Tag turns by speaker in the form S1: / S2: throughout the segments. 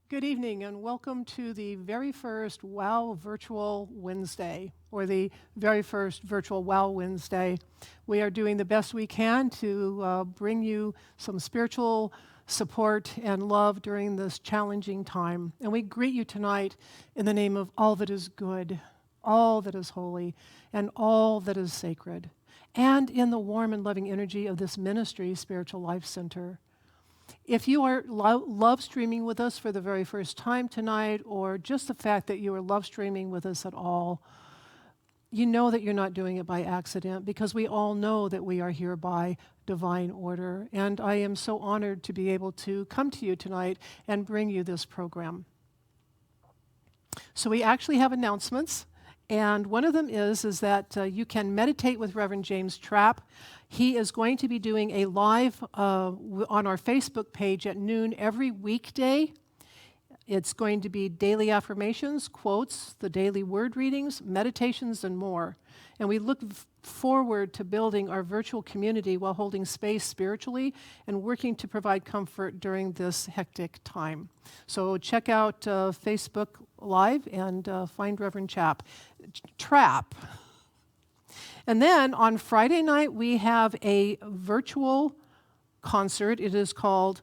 S1: Good evening and welcome to the very first WOW Virtual Wednesday, or the very first virtual WOW Wednesday. We are doing the best we can to bring you some spiritual support and love during this challenging time. And we greet you tonight in the name of all that is good, all that is holy, and all that is sacred, and in the warm and loving energy of this ministry, Spiritual Life Center. If you are love streaming with us for the very first time tonight, or just the fact that you are love streaming with us at all, you know that you're not doing it by accident, because we all know that we are here by divine order. And I am so honored to be able to come to you tonight and bring you this program. So we actually have announcements. And one of them is that you can meditate with Reverend James Trapp. He is going to be doing a live on our Facebook page at noon every weekday. It's going to be daily affirmations, quotes, the daily word readings, meditations, and more. And we look forward to building our virtual community while holding space spiritually and working to provide comfort during this hectic time. So check out Facebook Live and find Reverend Trapp. And then on Friday night, we have a virtual concert. It is called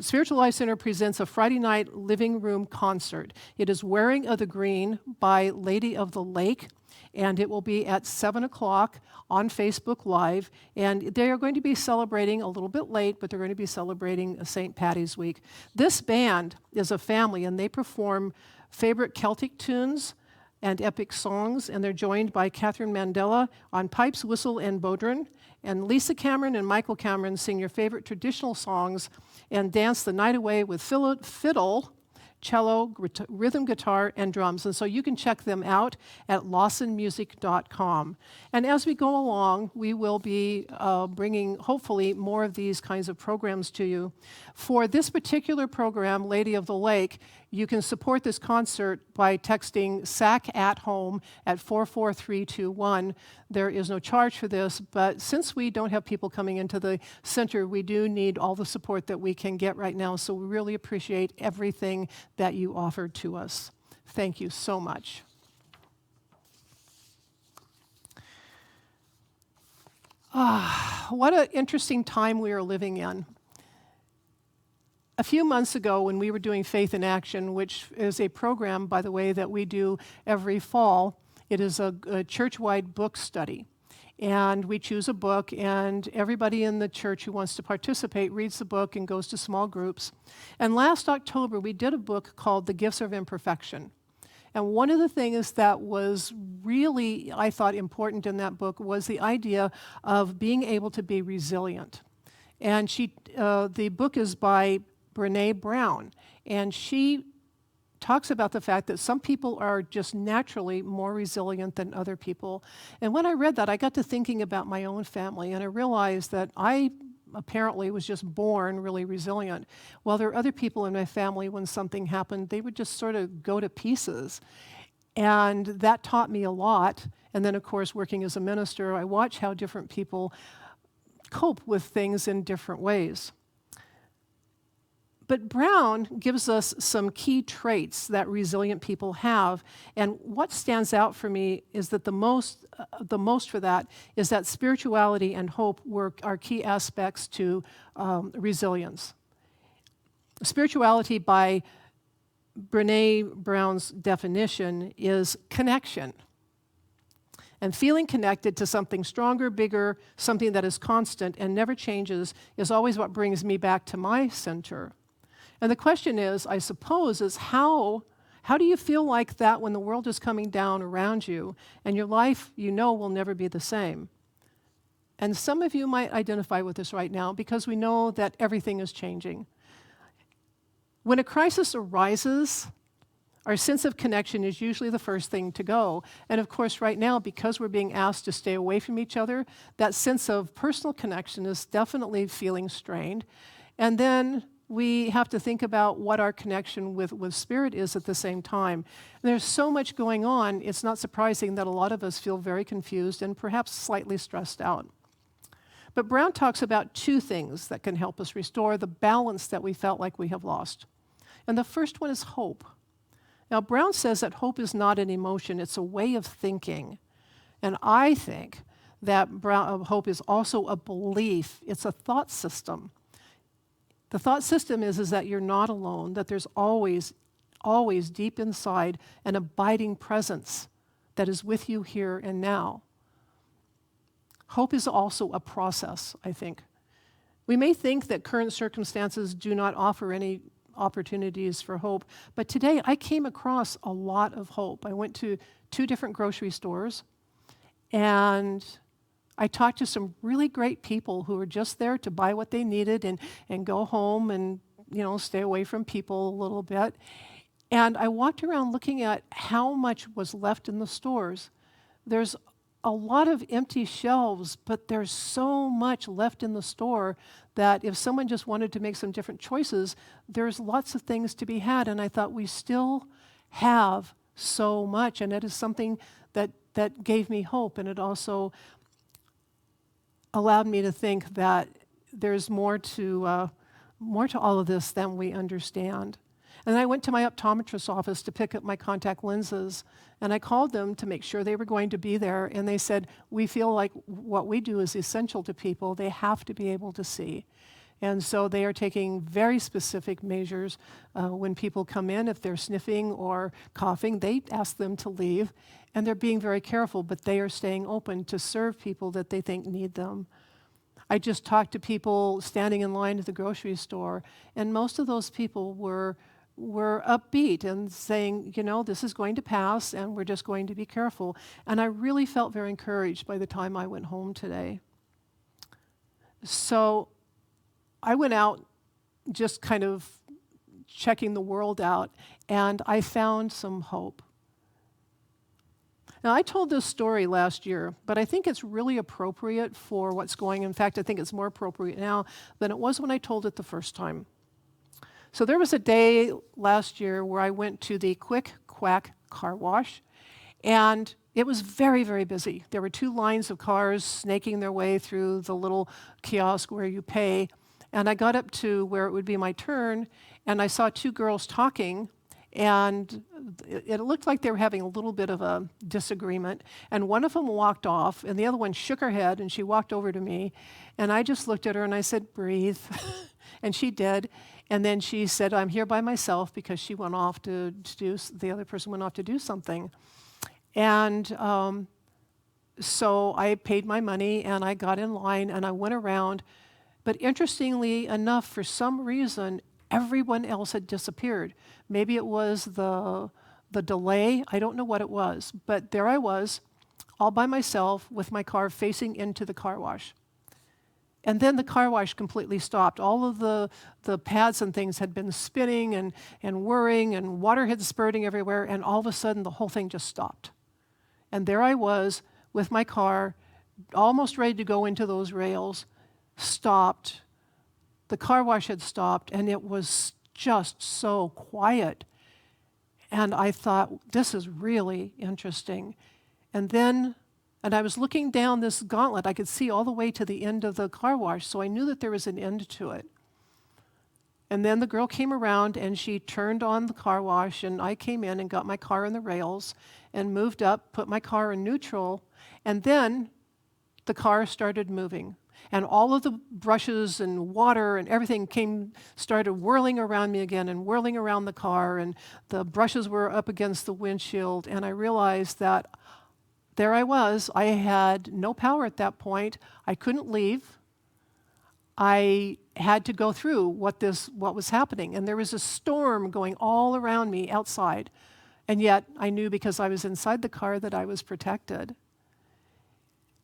S1: Spiritual Life Center presents a Friday night living room concert. It is Wearing of the Green by Lady of the Lake, and it will be at 7 o'clock on Facebook Live. And they are going to be celebrating a little bit late, but they're going to be celebrating St. Patty's Week. This band is a family, and they perform favorite Celtic tunes and epic songs, and they're joined by Catherine Mandela on pipes, whistle, and bodhrán, and Lisa Cameron and Michael Cameron sing your favorite traditional songs and dance the night away with fiddle, cello, rhythm guitar, and drums. And so you can check them out at lawsonmusic.com. And as we go along, we will be bringing, hopefully, more of these kinds of programs to you. For this particular program, Lady of the Lake, you can support this concert by texting SAC at home at 44321. There is no charge for this, but since we don't have people coming into the center, we do need all the support that we can get right now, so we really appreciate everything that you offered to us. Thank you so much. What an interesting time we are living in. A few months ago, when we were doing Faith in Action, which is a program, by the way, that we do every fall, it is a church-wide book study. And we choose a book, and everybody in the church who wants to participate reads the book and goes to small groups. And last October, we did a book called The Gifts of Imperfection. And one of the things that was really, I thought, important in that book was the idea of being able to be resilient. And the book is by Brene Brown, and she talks about the fact that some people are just naturally more resilient than other people. And when I read that, I got to thinking about my own family, and I realized that I apparently was just born really resilient. While there are other people in my family, when something happened, they would just sort of go to pieces. And that taught me a lot. And then, of course, working as a minister, I watch how different people cope with things in different ways. But Brown gives us some key traits that resilient people have, and what stands out for me is that the most for that is that spirituality and hope are key aspects to resilience. Spirituality, by Brene Brown's definition, is connection. And feeling connected to something stronger, bigger, something that is constant and never changes is always what brings me back to my center. And the question is, I suppose, is how do you feel like that when the world is coming down around you and your life, will never be the same? And some of you might identify with this right now because we know that everything is changing. When a crisis arises, our sense of connection is usually the first thing to go. And of course, right now, because we're being asked to stay away from each other, that sense of personal connection is definitely feeling strained. And then we have to think about what our connection with Spirit is at the same time. And there's so much going on, it's not surprising that a lot of us feel very confused and perhaps slightly stressed out. But Brown talks about two things that can help us restore the balance that we felt like we have lost. And the first one is hope. Now, Brown says that hope is not an emotion, it's a way of thinking. And I think that hope is also a belief, it's a thought system. The thought system is that you're not alone, that there's always deep inside an abiding presence that is with you here and now. Hope is also a process, I think. We may think that current circumstances do not offer any opportunities for hope, but today I came across a lot of hope. I went to 2 different grocery stores, and I talked to some really great people who were just there to buy what they needed and go home and, stay away from people a little bit. And I walked around looking at how much was left in the stores. There's a lot of empty shelves, but there's so much left in the store that if someone just wanted to make some different choices, there's lots of things to be had. And I thought, we still have so much, and it is something that gave me hope. And it also allowed me to think that there's more to all of this than we understand. And I went to my optometrist's office to pick up my contact lenses, and I called them to make sure they were going to be there, and they said, we feel like what we do is essential to people. They have to be able to see. And so they are taking very specific measures. When people come in, if they're sniffing or coughing, they ask them to leave, and they're being very careful, but they are staying open to serve people that they think need them. I just talked to people standing in line at the grocery store, and most of those people were upbeat and saying, this is going to pass and we're just going to be careful. And I really felt very encouraged by the time I went home today. So I went out just kind of checking the world out, and I found some hope. Now, I told this story last year, but I think it's really appropriate for what's going on. In fact, I think it's more appropriate now than it was when I told it the first time. So there was a day last year where I went to the Quick Quack car wash, and it was very, very busy. There were 2 lines of cars snaking their way through the little kiosk where you pay, and I got up to where it would be my turn, and I saw 2 girls talking, and it looked like they were having a little bit of a disagreement, and one of them walked off, and the other one shook her head, and she walked over to me, and I just looked at her and I said, breathe, and she did. And then she said, I'm here by myself, because she went off the other person went off to do something. And so I paid my money and I got in line and I went around. But interestingly enough, for some reason, everyone else had disappeared. Maybe it was the delay. I don't know what it was. But there I was, all by myself with my car facing into the car wash. And then the car wash completely stopped. All of the pads and things had been spinning and whirring, and water had spurting everywhere, and all of a sudden the whole thing just stopped. And there I was with my car, almost ready to go into those rails, stopped. The car wash had stopped, and it was just so quiet. And I thought, this is really interesting. And I was looking down this gauntlet. I could see all the way to the end of the car wash, so I knew that there was an end to it. And then the girl came around and she turned on the car wash, and I came in and got my car in the rails and moved up, put my car in neutral, and then the car started moving. And all of the brushes and water and everything started whirling around me again and whirling around the car, and the brushes were up against the windshield, and I realized that there I was. I had no power at that point. I couldn't leave. I had to go through what was happening. And there was a storm going all around me outside. And yet I knew, because I was inside the car, that I was protected.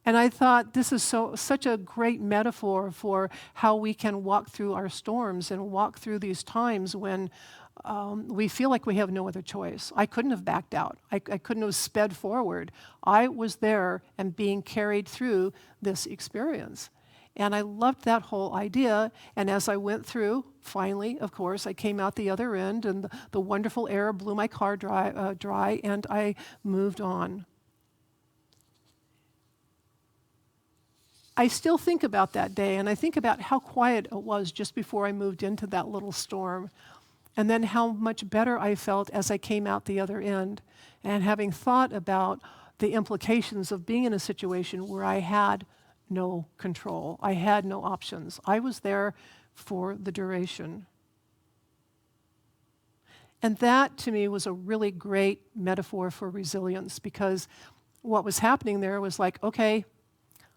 S1: And I thought, this is such a great metaphor for how we can walk through our storms and walk through these times when we feel like we have no other choice. I couldn't have backed out. I couldn't have sped forward. I was there and being carried through this experience. And I loved that whole idea. And as I went through, finally, of course, I came out the other end, and the wonderful air blew my car dry, and I moved on. I still think about that day, and I think about how quiet it was just before I moved into that little storm. And then how much better I felt as I came out the other end. And having thought about the implications of being in a situation where I had no control, I had no options. I was there for the duration. And that, to me, was a really great metaphor for resilience, because what was happening there was like, okay,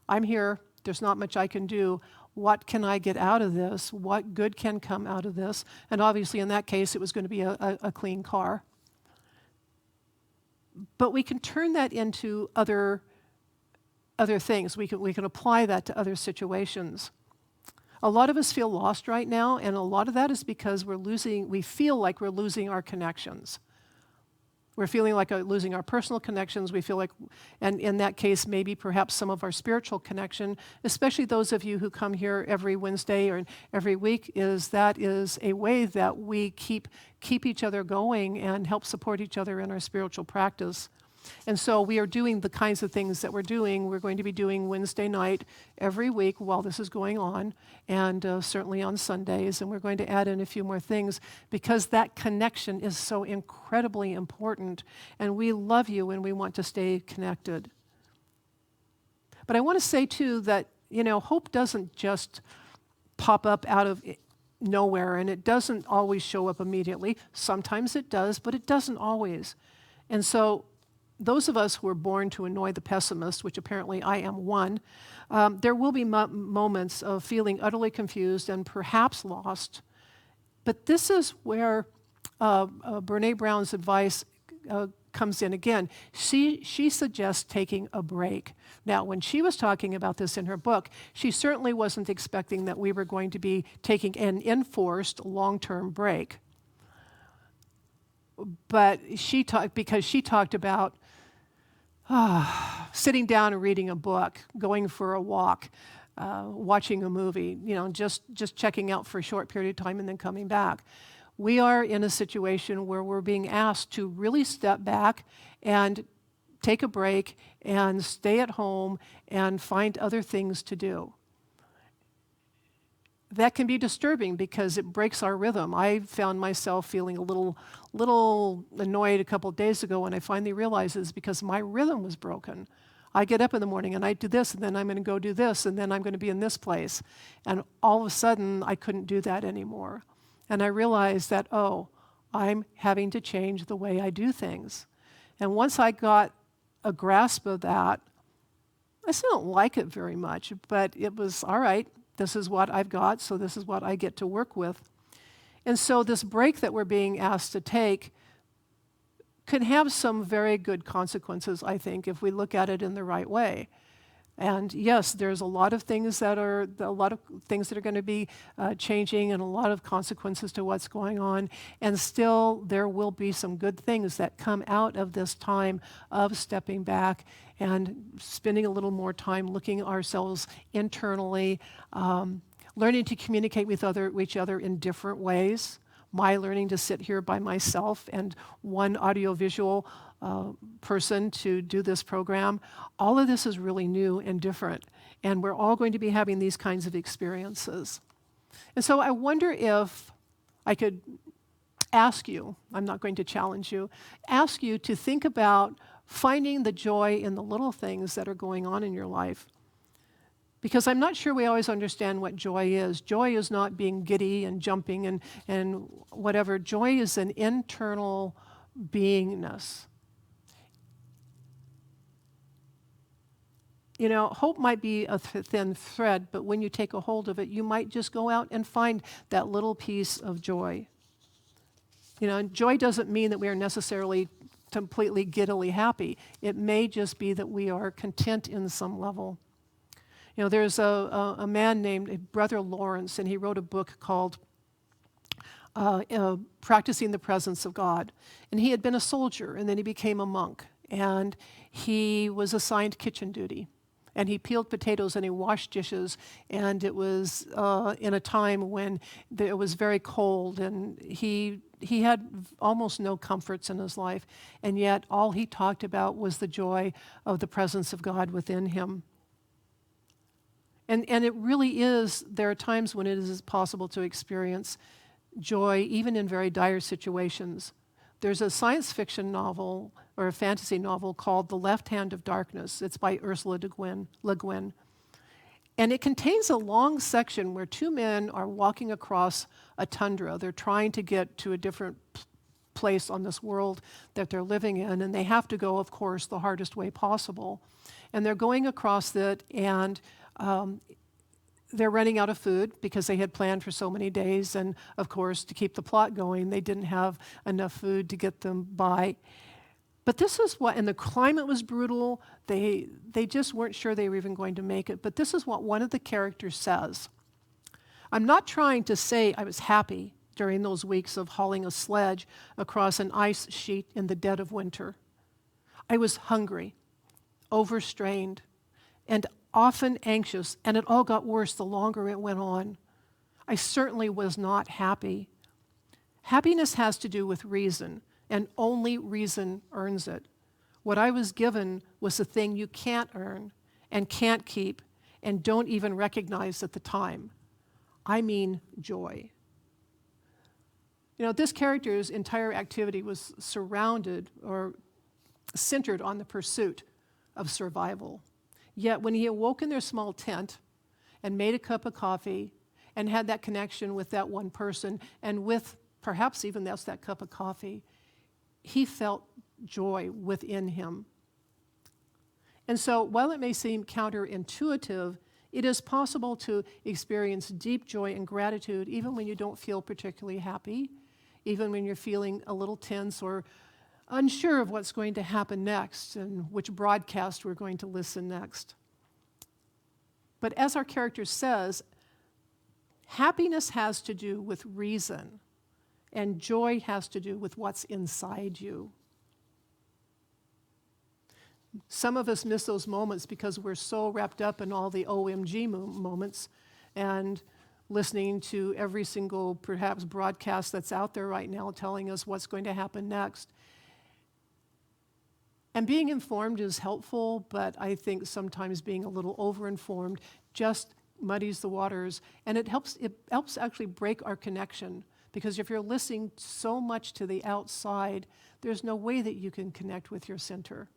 S1: I'm here. There's not much I can do. What can I get out of this? What good can come out of this? And obviously, in that case, it was going to be a clean car. But we can turn that into other things. We can apply that to other situations. A lot of us feel lost right now, and a lot of that is because we feel like we're losing our connections. We're feeling like losing our personal connections. We feel like, and in that case, maybe perhaps some of our spiritual connection, especially those of you who come here every Wednesday or every week, that is a way that we keep each other going and help support each other in our spiritual practice. And so we are doing the kinds of things that we're doing. We're going to be doing Wednesday night every week while this is going on, and certainly on Sundays. And we're going to add in a few more things because that connection is so incredibly important. And we love you and we want to stay connected. But I want to say, too, that, hope doesn't just pop up out of nowhere, and it doesn't always show up immediately. Sometimes it does, but it doesn't always. And so those of us who are born to annoy the pessimist, which apparently I am one, there will be moments of feeling utterly confused and perhaps lost. But this is where Brene Brown's advice comes in again. She suggests taking a break. Now, when she was talking about this in her book, she certainly wasn't expecting that we were going to be taking an enforced long-term break. But because she talked about sitting down and reading a book, going for a walk, watching a movie, just checking out for a short period of time and then coming back. We are in a situation where we're being asked to really step back and take a break and stay at home and find other things to do. That can be disturbing because it breaks our rhythm. I found myself feeling a little annoyed a couple of days ago when I finally realized it's because my rhythm was broken. I get up in the morning and I do this, and then I'm going to go do this, and then I'm going to be in this place. And all of a sudden, I couldn't do that anymore. And I realized that, I'm having to change the way I do things. And once I got a grasp of that, I still don't like it very much, but it was all right. This is what I've got, so this is what I get to work with. And so this break that we're being asked to take can have some very good consequences, I think, if we look at it in the right way. And yes, there's a lot of things that are going to be changing, and a lot of consequences to what's going on. And still, there will be some good things that come out of this time of stepping back and spending a little more time looking ourselves internally, learning to communicate with each other in different ways. My learning to sit here by myself and one audiovisual person to do this program, all of this is really new and different. And we're all going to be having these kinds of experiences. And so I wonder if I could ask you, I'm not going to challenge you, ask you to think about finding the joy in the little things that are going on in your life. Because I'm not sure we always understand what joy is. Joy is not being giddy and jumping and whatever. Joy is an internal beingness. Hope might be a thin thread, but when you take a hold of it, you might just go out and find that little piece of joy. And joy doesn't mean that we are necessarily completely giddily happy. It may just be that we are content in some level. There's a man named Brother Lawrence, and he wrote a book called Practicing the Presence of God. And he had been a soldier, and then he became a monk. And he was assigned kitchen duty. And he peeled potatoes and he washed dishes. And it was in a time when it was very cold, and he had almost no comforts in his life. And yet all he talked about was the joy of the presence of God within him. And it really is, there are times when it is possible to experience joy even in very dire situations. There's a science fiction novel or a fantasy novel called The Left Hand of Darkness. It's by Ursula Le Guin. And it contains a long section where two men are walking across a tundra. They're trying to get to a different place on this world that they're living in, and they have to go, of course, the hardest way possible. And they're going across it, and they're running out of food because they had planned for so many days, and of course, to keep the plot going, they didn't have enough food to get them by. But this is what, and the climate was brutal. They just weren't sure they were even going to make it. But this is what one of the characters says. I'm not trying to say I was happy during those weeks of hauling a sledge across an ice sheet in the dead of winter. I was hungry, overstrained, and often anxious, and it all got worse the longer it went on. I certainly was not happy. Happiness has to do with reason, and only reason earns it. What I was given was a thing you can't earn and can't keep and don't even recognize at the time. I mean joy. You know, this character's entire activity was surrounded or centered on the pursuit of survival. Yet when he awoke in their small tent and made a cup of coffee and had that connection with that one person and with perhaps even that's that cup of coffee, he felt joy within him. And so while it may seem counterintuitive, it is possible to experience deep joy and gratitude even when you don't feel particularly happy, even when you're feeling a little tense or unsure of what's going to happen next and which broadcast we're going to listen next. But as our character says, happiness has to do with reason, and joy has to do with what's inside you. Some of us miss those moments because we're so wrapped up in all the OMG moments and listening to every single, perhaps, broadcast that's out there right now telling us what's going to happen next. And being informed is helpful, but I think sometimes being a little over-informed just muddies the waters, and it helps actually break our connection, because if you're listening so much to the outside, there's no way that you can connect with your center.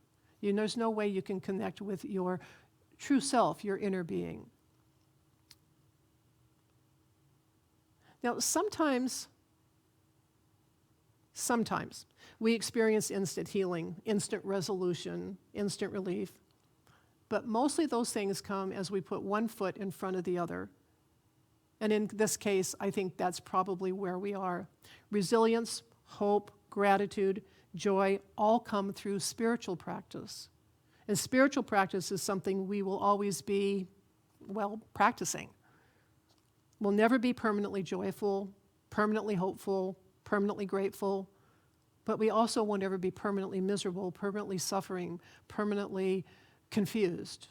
S1: There's no way you can connect with your true self, your inner being. Now, sometimes we experience instant healing, instant resolution, instant relief, but mostly those things come as we put one foot in front of the other. And in this case, I think that's probably where we are. Resilience, hope, gratitude, joy all come through spiritual practice. And spiritual practice is something we will always be, practicing. We'll never be permanently joyful, permanently hopeful, permanently grateful, but we also won't ever be permanently miserable, permanently suffering, permanently confused.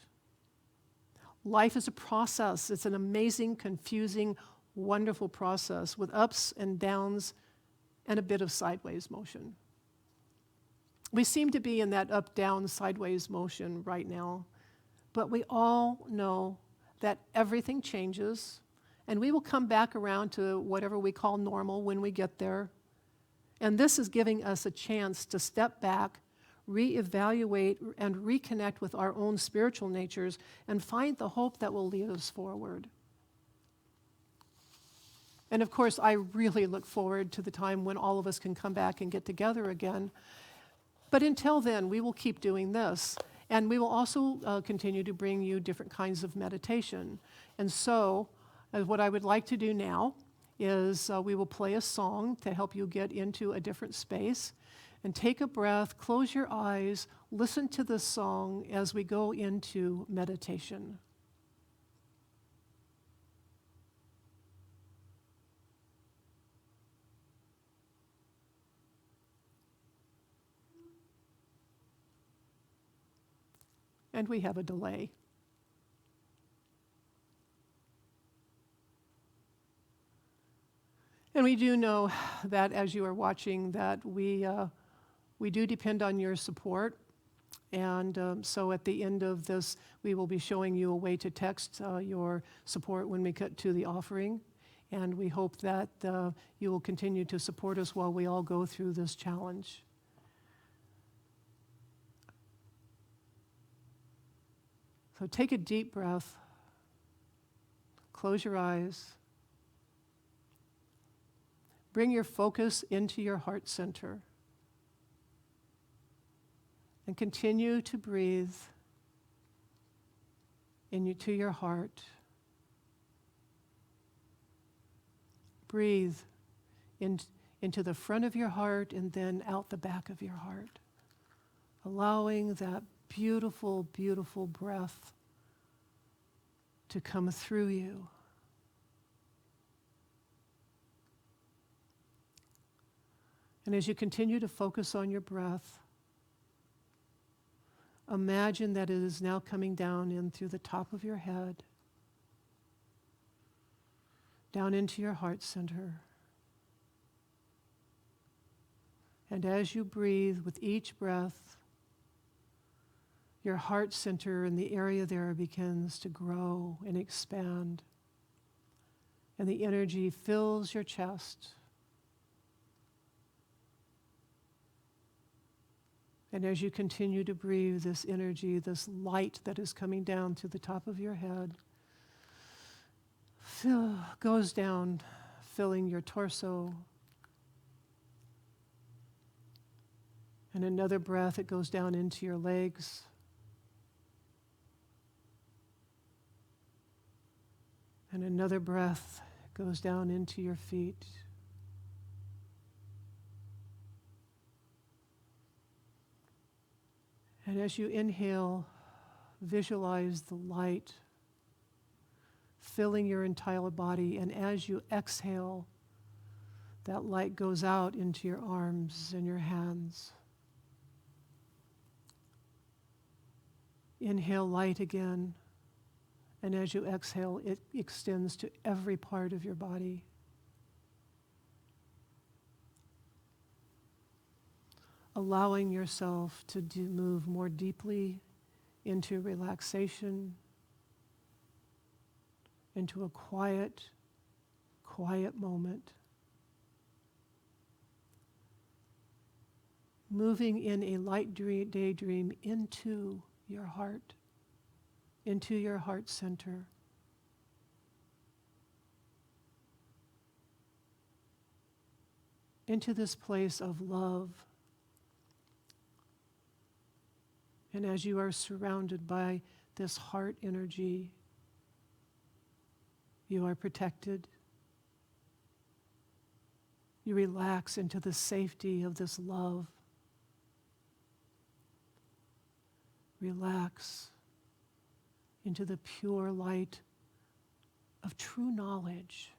S1: Life is a process. It's an amazing, confusing, wonderful process with ups and downs and a bit of sideways motion. We seem to be in that up-down, sideways motion right now, but we all know that everything changes, and we will come back around to whatever we call normal when we get there. And this is giving us a chance to step back, reevaluate, and reconnect with our own spiritual natures and find the hope that will lead us forward. And of course, I really look forward to the time when all of us can come back and get together again. But until then, we will keep doing this. And we will also continue to bring you different kinds of meditation. And so, what I would like to do now is we will play a song to help you get into a different space. And take a breath, close your eyes, listen to this song as we go into meditation. And we have a delay. And we do know that as you are watching that we do depend on your support. And so at the end of this, we will be showing you a way to text your support when we get to the offering. And we hope that you will continue to support us while we all go through this challenge. So take a deep breath. Close your eyes. Bring your focus into your heart center. And continue to breathe into your heart. Breathe into the front of your heart and then out the back of your heart. Allowing that beautiful, beautiful breath to come through you. And as you continue to focus on your breath, imagine that it is now coming down in through the top of your head, down into your heart center. And as you breathe with each breath, your heart center and the area there begins to grow and expand. And the energy fills your chest. And as you continue to breathe, this energy, this light that is coming down to the top of your head, goes down, filling your torso. And another breath, it goes down into your legs. And another breath goes down into your feet. And as you inhale, visualize the light filling your entire body. And as you exhale, that light goes out into your arms and your hands. Inhale light again. And as you exhale, it extends to every part of your body. Allowing yourself to move more deeply into relaxation, into a quiet, quiet moment. Moving in a light daydream into your heart center. Into this place of love. And as you are surrounded by this heart energy, you are protected. You relax into the safety of this love. Relax into the pure light of true knowledge.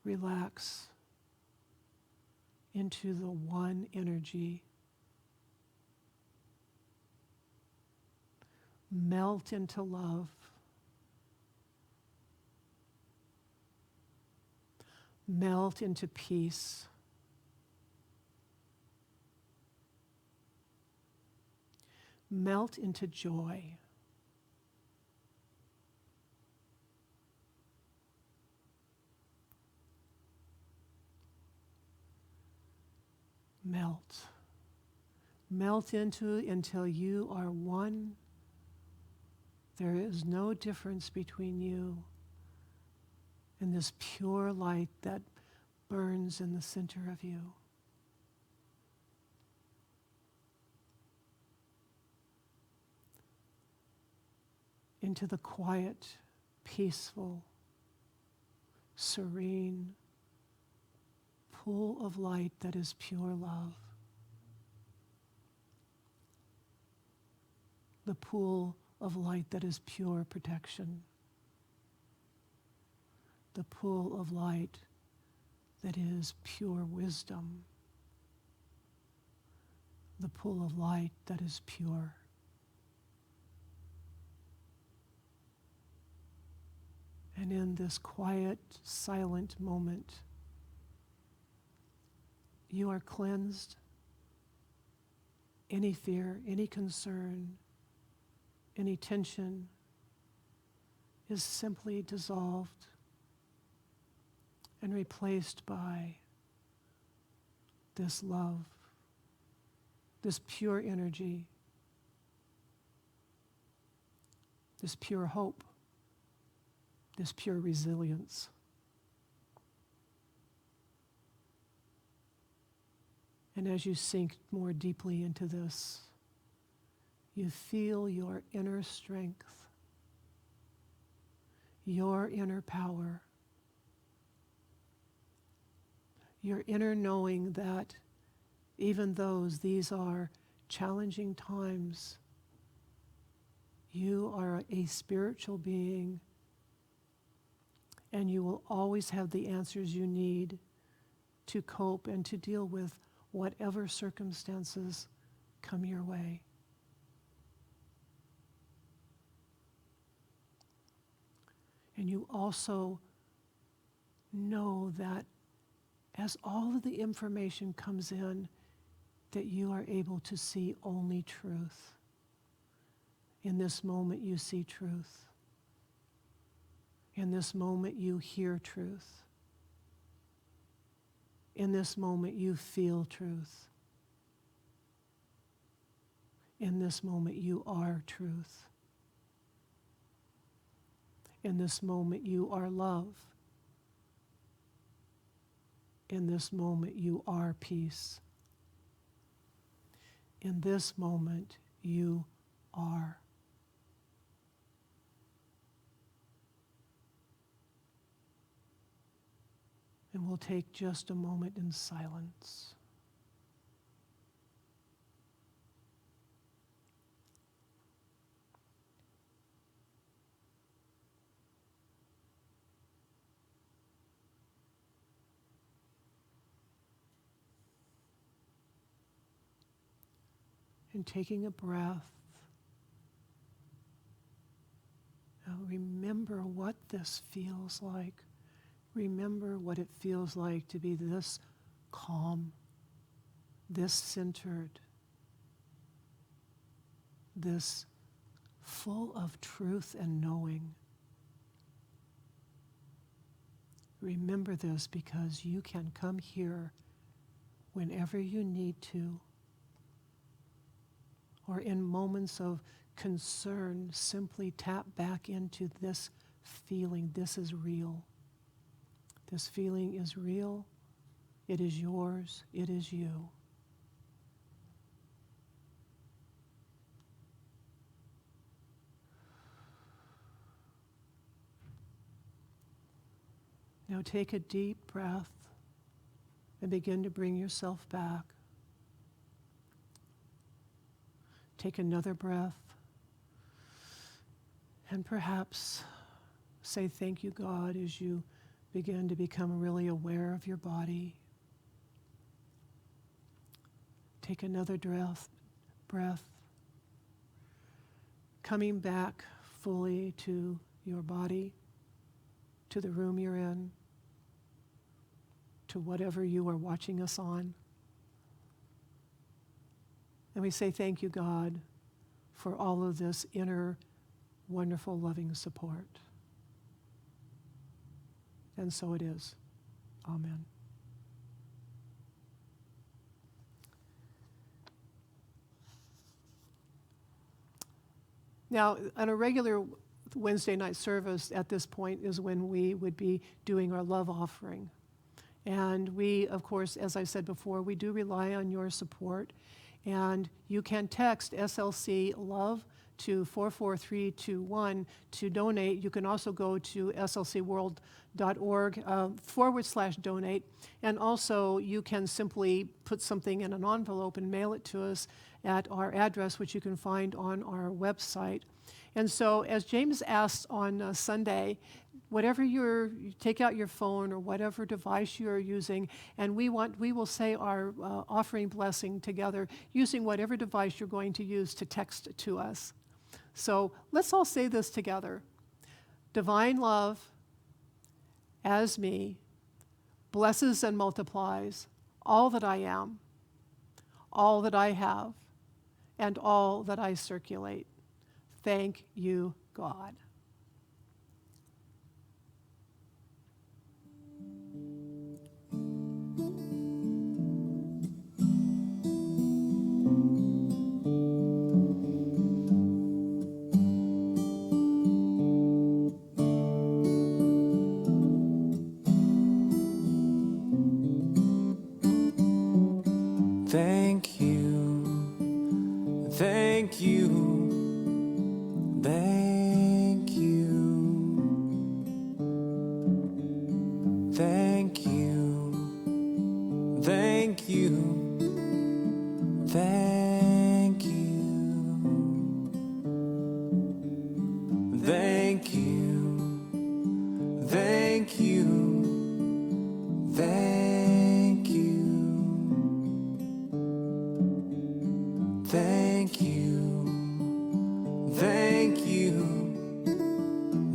S1: Relax into the one energy. Melt into love. Melt into peace. Melt into joy. Melt. Melt into until you are one. There is no difference between you and this pure light that burns in the center of you. Into the quiet, peaceful, serene pool of light that is pure love. The pool of light that is pure protection. The pool of light that is pure wisdom. The pool of light that is pure. And in this quiet, silent moment, you are cleansed. Any fear, any concern, any tension is simply dissolved and replaced by this love, this pure energy, this pure hope, this pure resilience. And as you sink more deeply into this, you feel your inner strength, your inner power, your inner knowing that even though these are challenging times, you are a spiritual being and you will always have the answers you need to cope and to deal with whatever circumstances come your way. And you also know that as all of the information comes in, that you are able to see only truth. In this moment you see truth. In this moment you hear truth. In this moment you feel truth. In this moment you are truth. In this moment you are love. In this moment you are peace. In this moment you are. And we'll take just a moment in silence. And taking a breath, now remember what this feels like. Remember what it feels like to be this calm, this centered, this full of truth and knowing. Remember this because you can come here whenever you need to, or in moments of concern, simply tap back into this feeling. This is real. This feeling is real. It is yours. It is you. Now take a deep breath and begin to bring yourself back. Take another breath and perhaps say thank you, God, as you begin to become really aware of your body. Take another breath, coming back fully to your body, to the room you're in, to whatever you are watching us on. And we say thank you, God, for all of this inner, wonderful, loving support. And so it is. Amen. Now, on a regular Wednesday night service at this point is when we would be doing our love offering. And we, of course, as I said before, we do rely on your support. And you can text SLC LOVE to 44321 to donate. You can also go to slcworld.org/donate. And also you can simply put something in an envelope and mail it to us at our address, which you can find on our website. And so as James asked on Sunday, whatever you take out your phone or whatever device you're using, and we will say our offering blessing together using whatever device you're going to use to text to us. So let's all say this together. Divine love, as me, blesses and multiplies all that I am, all that I have, and all that I circulate. Thank you, God.
S2: thank you, thank you, thank you, thank you, thank you, thank you, thank you, thank you, thank you, thank you,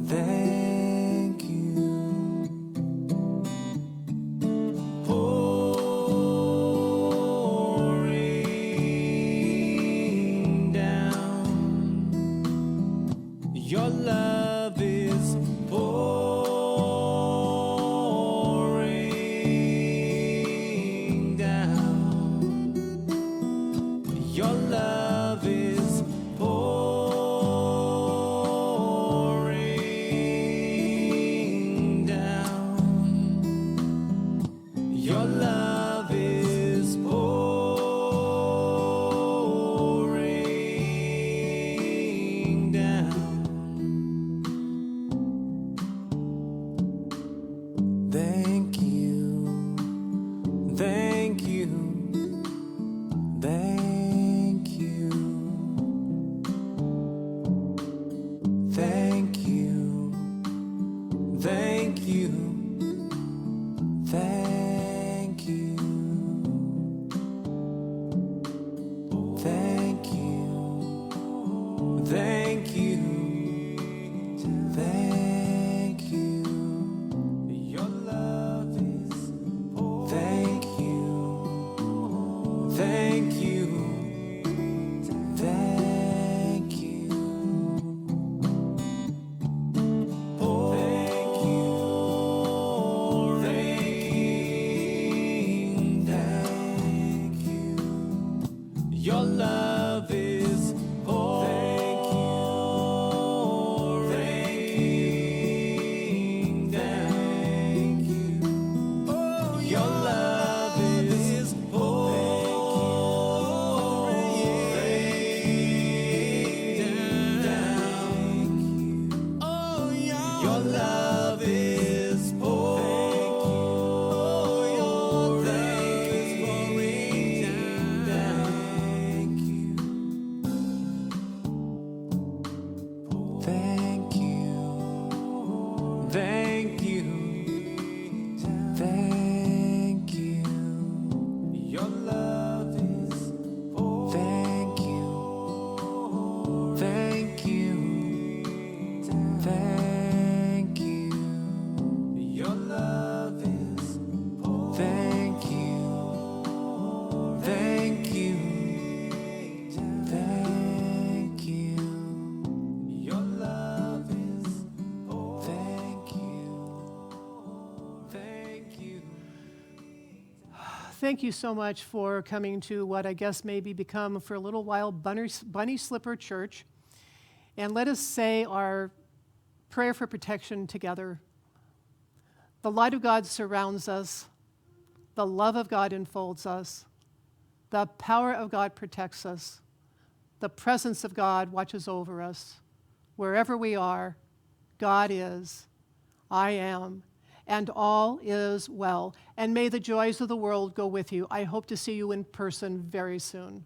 S2: thank you. Pouring down, your love is pouring down. Your love is pouring down. Your love is pouring down. Thank you, thank you, thank you, thank you, thank you, thank you, thank you, thank you, thank you. Your love is thank you, thank you, thank you, pouring, thank you. Your love is pouring, thank you. Your love is pouring down. Your love is pouring down. Thank you, thank you, thank you. Your love is thank you, thank you, thank you. Your love is thank you, thank you, thank you. Your love is thank you, thank you.
S1: Thank you so much for coming to what I guess maybe become for a little while Bunny Slipper Church. And let us say our prayer for protection together. The light of God surrounds us. The love of God enfolds us. The power of God protects us. The presence of God watches over us. Wherever we are, God is, I am, and all is well. And may the joys of the world go with you. I hope to see you in person very soon.